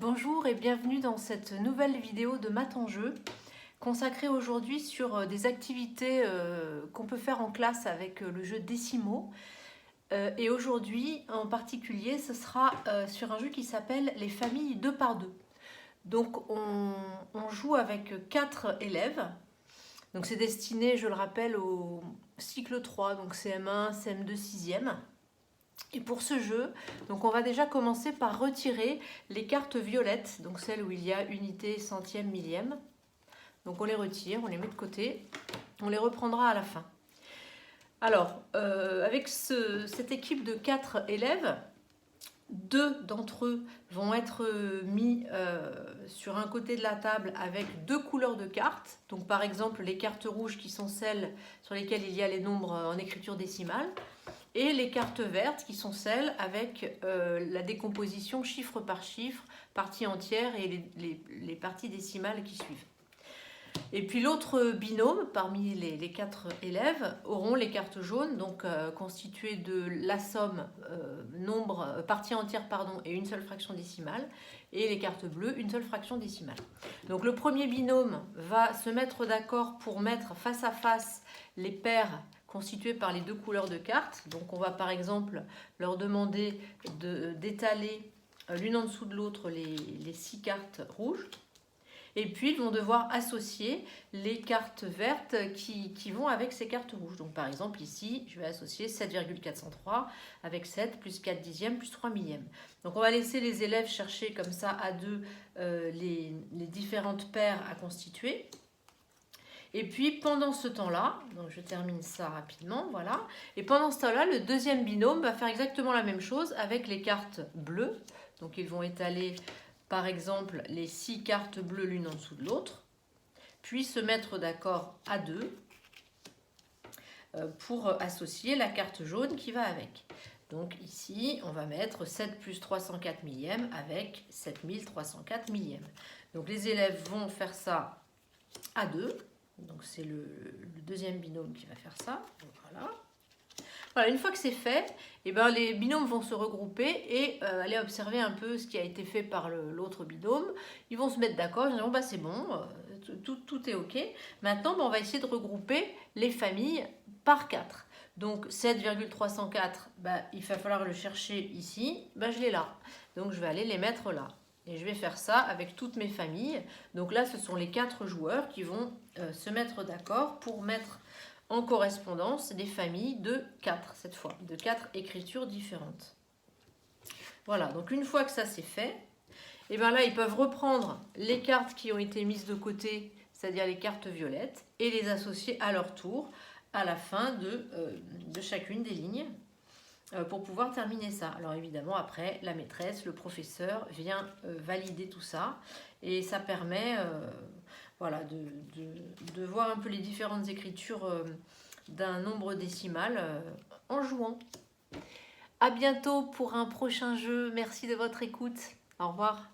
Bonjour et bienvenue dans cette nouvelle vidéo de Maths en jeu consacrée aujourd'hui sur des activités qu'on peut faire en classe avec le jeu Décimo. Et aujourd'hui en particulier ce sera sur un jeu qui s'appelle les familles 2 par 2. Donc on joue avec 4 élèves. Donc c'est destiné, je le rappelle, au cycle 3, donc CM1, CM2, 6e. Et pour ce jeu, donc on va déjà commencer par retirer les cartes violettes, donc celles où il y a unité, centième, millième. Donc on les retire, on les met de côté, on les reprendra à la fin. Alors, avec cette équipe de 4 élèves, 2 d'entre eux vont être mis sur un côté de la table avec 2 couleurs de cartes. Donc par exemple les cartes rouges qui sont celles sur lesquelles il y a les nombres en écriture décimale. Et les cartes vertes qui sont celles avec la décomposition chiffre par chiffre, partie entière et les parties décimales qui suivent. Et puis l'autre binôme parmi les 4 élèves auront les cartes jaunes, donc constituées de la somme partie entière et une seule fraction décimale, et les cartes bleues, une seule fraction décimale. Donc le premier binôme va se mettre d'accord pour mettre face à face les paires constituées par les 2 couleurs de cartes. Donc on va par exemple leur demander d'étaler l'une en dessous de l'autre les 6 cartes rouges. Et puis ils vont devoir associer les cartes vertes qui vont avec ces cartes rouges. Donc par exemple ici, je vais associer 7,403 avec 7 plus 4 dixièmes plus 3 millièmes. Donc on va laisser les élèves chercher comme ça à deux les différentes paires à constituer. Et puis pendant ce temps-là, donc je termine ça rapidement, voilà. Et pendant ce temps-là, le deuxième binôme va faire exactement la même chose avec les cartes bleues. Donc ils vont étaler par exemple les 6 cartes bleues l'une en dessous de l'autre, puis se mettre d'accord à deux pour associer la carte jaune qui va avec. Donc ici, on va mettre 7 plus 304 millièmes avec 7304 millièmes. Donc les élèves vont faire ça à deux. Donc c'est le deuxième binôme qui va faire ça. Donc voilà. Voilà, une fois que c'est fait, les binômes vont se regrouper et aller observer un peu ce qui a été fait par l'autre binôme. Ils vont se mettre d'accord, ils vont dire c'est bon, tout est ok. Maintenant, on va essayer de regrouper les familles par 4. Donc 7,304, il va falloir le chercher ici, je l'ai là. Donc je vais aller les mettre là. Et je vais faire ça avec toutes mes familles. Donc là, ce sont les 4 joueurs qui vont se mettre d'accord pour mettre en correspondance des familles de 4 cette fois, de 4 écritures différentes. Voilà, donc une fois que ça c'est fait, et là ils peuvent reprendre les cartes qui ont été mises de côté, c'est-à-dire les cartes violettes, et les associer à leur tour à la fin de chacune des lignes pour pouvoir terminer ça. Alors évidemment après la maîtresse, le professeur vient valider tout ça et ça permet voilà, de voir un peu les différentes écritures d'un nombre décimal en jouant. À bientôt pour un prochain jeu. Merci de votre écoute. Au revoir.